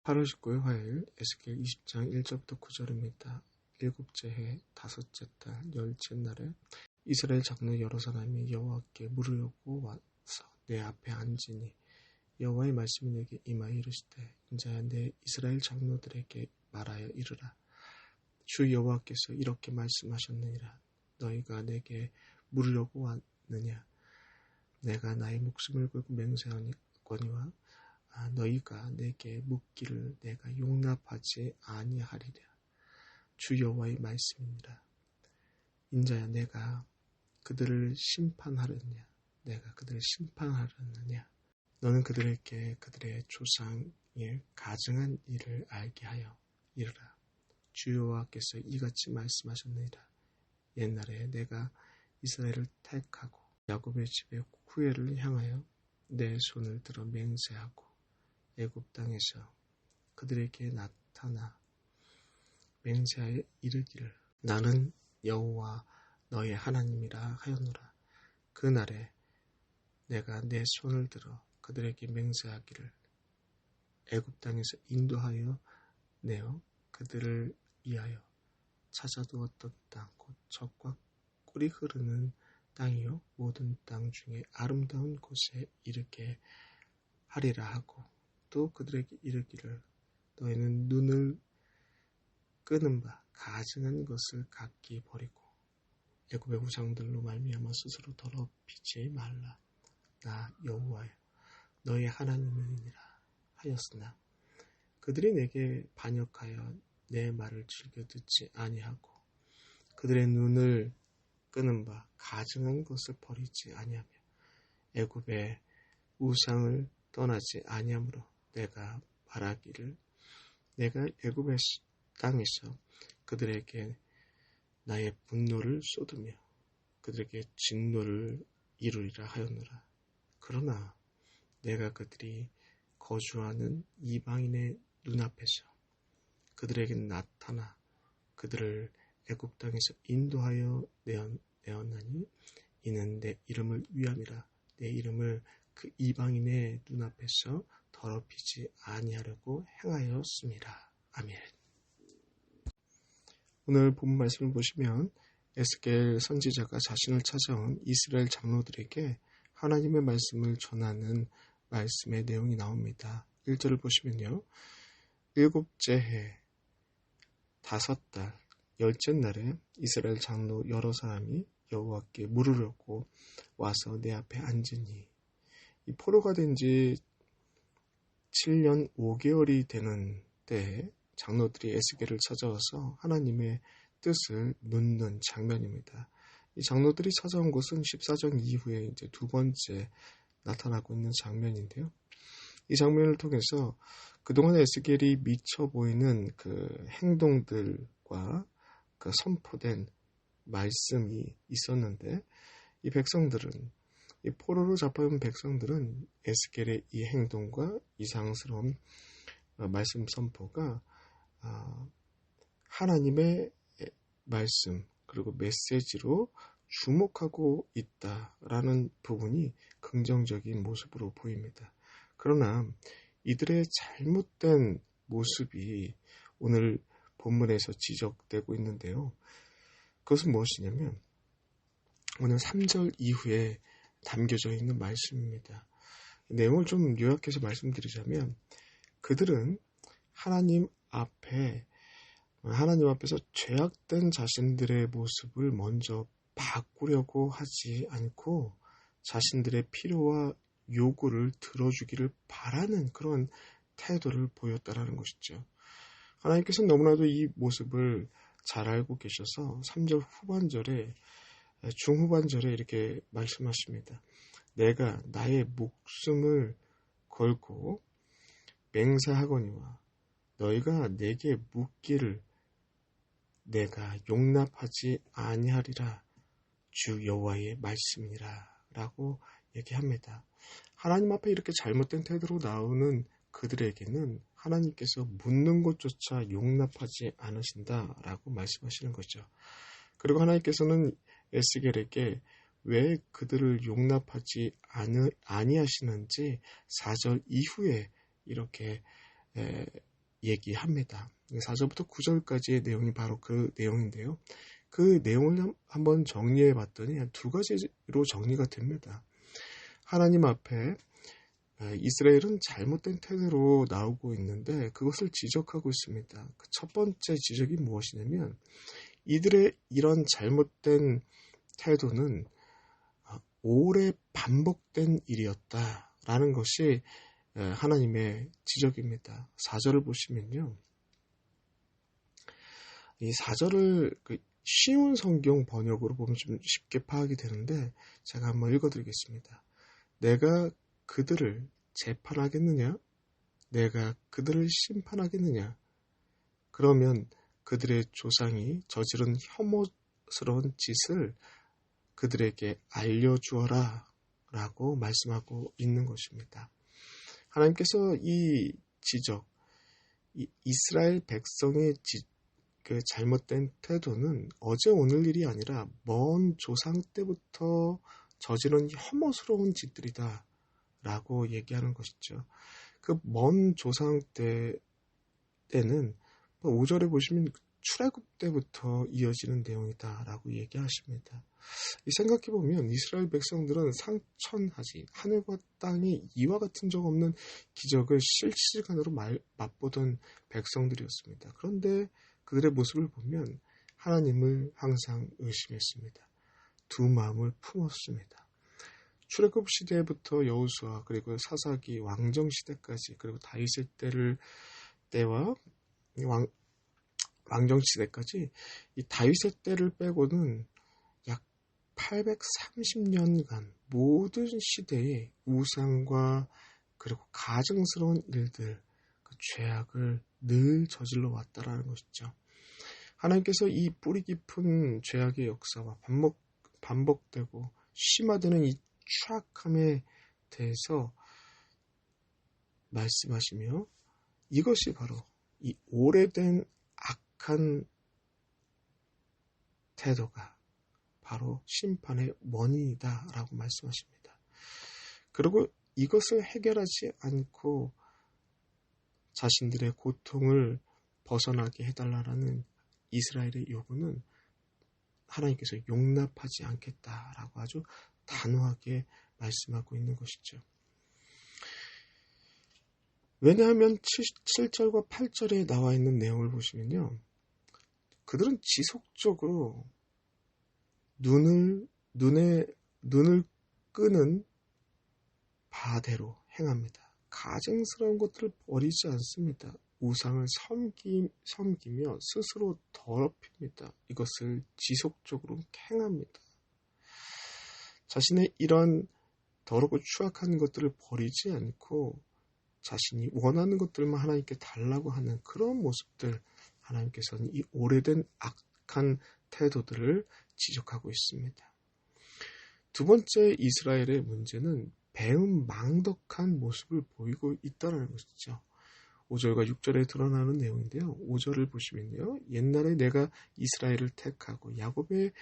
8월 19일 화요일 에스겔 20장 1절부터 9절입니다. 일곱째 해 다섯째 달 열째 날에 이스라엘 장로 여러 사람이 여호와께 물으려고 와서 내 앞에 앉으니 여호와의 말씀이 내게 임하여 이르시되 인자야 내 이스라엘 장로들에게 말하여 이르라. 주 여호와께서 이렇게 말씀하셨느니라. 너희가 내게 물으려고 왔느냐. 내가 나의 목숨을 걸고 맹세하거니와 너희가 내게 묻기를 내가 용납하지 아니하리라. 주 여호와의 말씀이니라. 인자야 내가 그들을 심판하느냐. 내가 그들을 심판하느냐. 너는 그들에게 그들의 조상의 가증한 일을 알게 하여 이르라. 주 여호와께서 이같이 말씀하셨느니라. 옛날에 내가 이스라엘을 택하고 야곱의 집의 후예를 향하여 내 손을 들어 맹세하고 애굽 땅에서 그들에게 나타나 맹세하여 이르기를 나는 여호와 너의 하나님이라 하였노라. 그날에 내가 내 손을 들어 그들에게 맹세하기를 애굽 땅에서 인도하여 내어 그들을 위하여 찾아두었던 땅 곧 젖과 꿀이 흐르는 땅이요 모든 땅 중에 아름다운 곳에 이르게 하리라 하고 또 그들에게 이르기를 너희는 눈을 끄는 바 가증한 것을 각기 버리고 애굽의 우상들로 말미암아 스스로 더럽히지 말라. 나 여호와여 너희 하나님이니라 하였으나 그들이 내게 반역하여 내 말을 즐겨 듣지 아니하고 그들의 눈을 끄는 바 가증한 것을 버리지 아니하며 애굽의 우상을 떠나지 아니하므로 내가 말하기를 내가 애굽의 땅에서 그들에게 나의 분노를 쏟으며 그들에게 진노를 이루리라 하였노라. 그러나 내가 그들이 거주하는 이방인의 눈앞에서 그들에게 나타나 그들을 애굽 땅에서 인도하여 내었나니 이는 내 이름을 위함이라. 내 이름을 그 이방인의 눈앞에서 더럽히지 아니하려고 행하였습니다. 아멘. 오늘 본 말씀을 보시면 에스겔 선지자가 자신을 찾아온 이스라엘 장로들에게 하나님의 말씀을 전하는 말씀의 내용이 나옵니다. 1절을 보시면요. 일곱째 해 다섯 달 열째 날에 이스라엘 장로 여러 사람이 여호와께 물으려고 와서 내 앞에 앉으니 이 포로가 된 지 7년 5개월이 되는 때에 장로들이 에스겔을 찾아와서 하나님의 뜻을 묻는 장면입니다. 이 장로들이 찾아온 곳은 14장 이후에 이제 두 번째 나타나고 있는 장면인데요. 이 장면을 통해서 그동안 에스겔이 미쳐 보이는 그 행동들과 그 선포된 말씀이 있었는데 이 백성들은 이 포로로 잡혀온 백성들은 에스겔의 이 행동과 이상스러운 말씀 선포가 하나님의 말씀 그리고 메시지로 주목하고 있다라는 부분이 긍정적인 모습으로 보입니다. 그러나 이들의 잘못된 모습이 오늘 본문에서 지적되고 있는데요. 그것은 무엇이냐면 오늘 3절 이후에 담겨져 있는 말씀입니다. 내용을 좀 요약해서 말씀드리자면 그들은 하나님 앞에서 죄악된 자신들의 모습을 먼저 바꾸려고 하지 않고 자신들의 필요와 요구를 들어주기를 바라는 그런 태도를 보였다라는 것이죠. 하나님께서 너무나도 이 모습을 잘 알고 계셔서 3절 중후반절에 이렇게 말씀하십니다. 내가 나의 목숨을 걸고 맹세하거니와 너희가 내게 묻기를 내가 용납하지 아니하리라. 주 여호와의 말씀이라 라고 얘기합니다. 하나님 앞에 이렇게 잘못된 태도로 나오는 그들에게는 하나님께서 묻는 것조차 용납하지 않으신다라고 말씀하시는 거죠. 그리고 하나님께서는 에스겔에게 왜 그들을 용납하지 아니하시는지 4절 이후에 이렇게 얘기합니다. 4절부터 9절까지의 내용이 바로 그 내용인데요. 그 내용을 한번 정리해 봤더니 두 가지로 정리가 됩니다. 하나님 앞에 이스라엘은 잘못된 태도로 나오고 있는데 그것을 지적하고 있습니다. 그 첫 번째 지적이 무엇이냐면 이들의 이런 잘못된 태도는 오래 반복된 일이었다라는 것이 하나님의 지적입니다. 4절을 보시면요. 이 4절을 쉬운 성경 번역으로 보면 좀 쉽게 파악이 되는데 제가 한번 읽어드리겠습니다. 내가 그들을 재판하겠느냐? 내가 그들을 심판하겠느냐? 그러면 그들의 조상이 저지른 혐오스러운 짓을 그들에게 알려주어라 라고 말씀하고 있는 것입니다. 하나님께서 이 지적, 이스라엘 백성의 그 잘못된 태도는 어제 오늘 일이 아니라 먼 조상 때부터 저지른 혐오스러운 짓들이다 라고 얘기하는 것이죠. 그 먼 조상 때는 5절에 보시면 출애굽 때부터 이어지는 내용이다 라고 얘기하십니다. 생각해보면 이스라엘 백성들은 상천하지 하늘과 땅에 이와 같은 적 없는 기적을 실시간으로 맛보던 백성들이었습니다. 그런데 그들의 모습을 보면 하나님을 항상 의심했습니다. 두 마음을 품었습니다. 출애굽 시대부터 여호수아 그리고 사사기 왕정 시대까지 그리고 다윗의 때와 왕정 시대까지 이 다윗의 때를 빼고는 약 830년간 모든 시대의 우상과 그리고 가증스러운 일들, 그 죄악을 늘 저질러 왔다라는 것이죠. 하나님께서 이 뿌리 깊은 죄악의 역사와 반복되고 심화되는 이 추악함에 대해서 말씀하시며 이것이 바로 이 오래된 악한 태도가 바로 심판의 원인이다 라고 말씀하십니다. 그리고 이것을 해결하지 않고 자신들의 고통을 벗어나게 해달라는 이스라엘의 요구는 하나님께서 용납하지 않겠다라고 아주 단호하게 말씀하고 있는 것이죠. 왜냐하면 7절과 8절에 나와 있는 내용을 보시면요. 그들은 지속적으로 눈을 끄는 바대로 행합니다. 가증스러운 것들을 버리지 않습니다. 우상을 섬기며 스스로 더럽힙니다. 이것을 지속적으로 행합니다. 자신의 이런 더럽고 추악한 것들을 버리지 않고 자신이 원하는 것들만 하나님께 달라고 하는 그런 모습들, 하나님께서는 이 오래된 악한 태도들을 지적하고 있습니다. 두 번째 이스라엘의 문제는 배은망덕한 모습을 보이고 있다는 것이죠. 5절과 6절에 드러나는 내용인데요. 5절을 보시면요. 옛날에 내가 이스라엘을 택하고 야곱의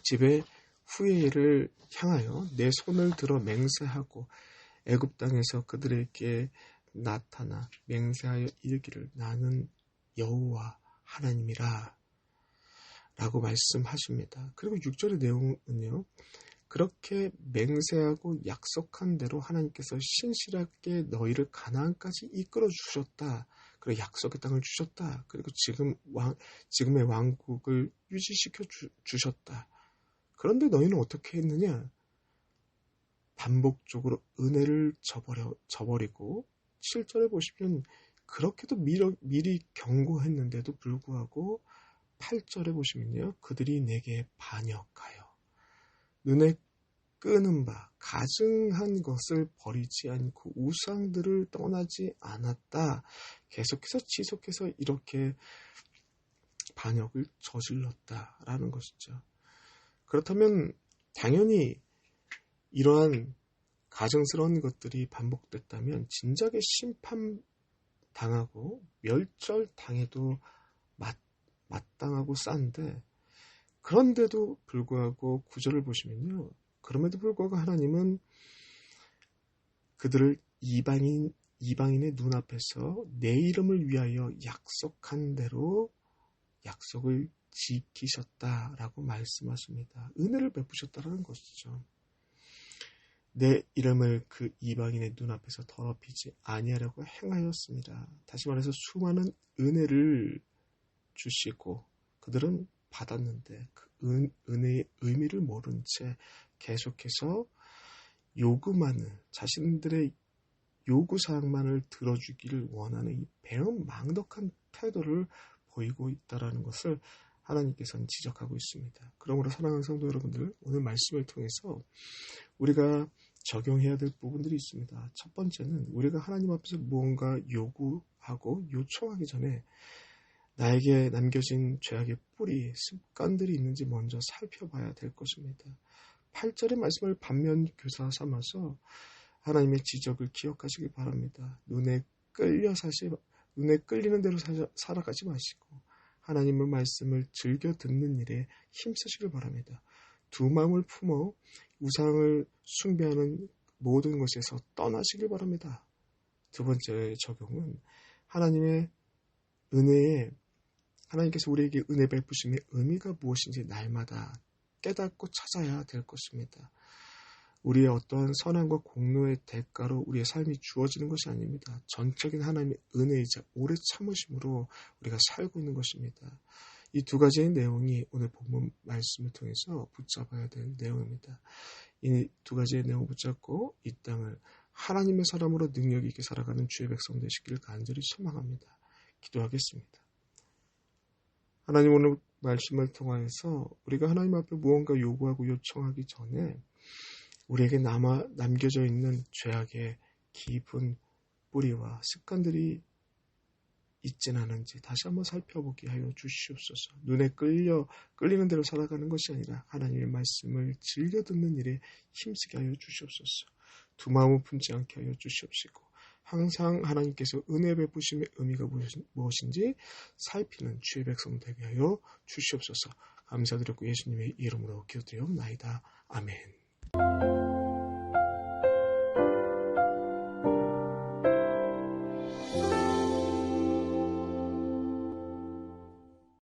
집의 후예를 향하여 내 손을 들어 맹세하고 애굽 땅에서 그들에게 나타나 맹세하여 이르기를 나는 여호와 하나님이라 라고 말씀하십니다. 그리고 6절의 내용은요. 그렇게 맹세하고 약속한 대로 하나님께서 신실하게 너희를 가나안까지 이끌어 주셨다. 그리고 약속의 땅을 주셨다. 그리고 지금의 왕국을 유지시켜 주셨다. 그런데 너희는 어떻게 했느냐? 반복적으로 은혜를 저버리고 7절에 보시면 그렇게도 미리 경고했는데도 불구하고 8절에 보시면요. 그들이 내게 반역하여 눈에 끄는 바 가증한 것을 버리지 않고 우상들을 떠나지 않았다. 계속해서 지속해서 이렇게 반역을 저질렀다라는 것이죠. 그렇다면 당연히 이러한 가증스러운 것들이 반복됐다면 진작에 심판당하고 멸절당해도 마땅하고 싼데 그런데도 불구하고 9절을 보시면요. 그럼에도 불구하고 하나님은 그들을 이방인의 눈앞에서 내 이름을 위하여 약속한 대로 약속을 지키셨다라고 말씀하십니다. 은혜를 베푸셨다라는 것이죠. 내 이름을 그 이방인의 눈앞에서 더럽히지 아니하려고 행하였습니다. 다시 말해서 수많은 은혜를 주시고 그들은 받았는데 그 은혜의 의미를 모른 채 계속해서 자신들의 요구사항만을 들어주기를 원하는 이 배은망덕한 태도를 보이고 있다는 것을 하나님께서는 지적하고 있습니다. 그러므로 사랑하는 성도 여러분들, 오늘 말씀을 통해서 우리가 적용해야 될 부분들이 있습니다. 첫 번째는 우리가 하나님 앞에서 무언가 요구하고 요청하기 전에 나에게 남겨진 죄악의 뿌리, 습관들이 있는지 먼저 살펴봐야 될 것입니다. 8절의 말씀을 반면 교사 삼아서 하나님의 지적을 기억하시길 바랍니다. 눈에 끌리는 대로 살아가지 마시고 하나님의 말씀을 즐겨 듣는 일에 힘쓰시길 바랍니다. 두 마음을 품어 우상을 숭배하는 모든 것에서 떠나시길 바랍니다. 두 번째 적용은 하나님께서 우리에게 은혜 베푸심의 의미가 무엇인지 날마다 깨닫고 찾아야 될 것입니다. 우리의 어떠한 선함과 공로의 대가로 우리의 삶이 주어지는 것이 아닙니다. 전적인 하나님의 은혜이자 오래 참으심으로 우리가 살고 있는 것입니다. 이 두 가지의 내용이 오늘 본문 말씀을 통해서 붙잡아야 될 내용입니다. 이 두 가지의 내용을 붙잡고 이 땅을 하나님의 사람으로 능력 있게 살아가는 주의 백성 되시기를 간절히 소망합니다. 기도하겠습니다. 하나님, 오늘 말씀을 통하여서 우리가 하나님 앞에 무언가 요구하고 요청하기 전에 우리에게 남겨져 있는 죄악의 깊은 뿌리와 습관들이 있진 않은지 다시 한번 살펴보게 하여 주시옵소서. 눈에 끌리는 대로 살아가는 것이 아니라 하나님의 말씀을 즐겨 듣는 일에 힘쓰게 하여 주시옵소서. 두 마음을 품지 않게 하여 주시옵시고 항상 하나님께서 은혜 베푸심의 의미가 무엇인지 살피는 주의 백성 되게 하여 주시옵소서. 감사드렸고 예수님의 이름으로 기도드리옵나이다. 아멘.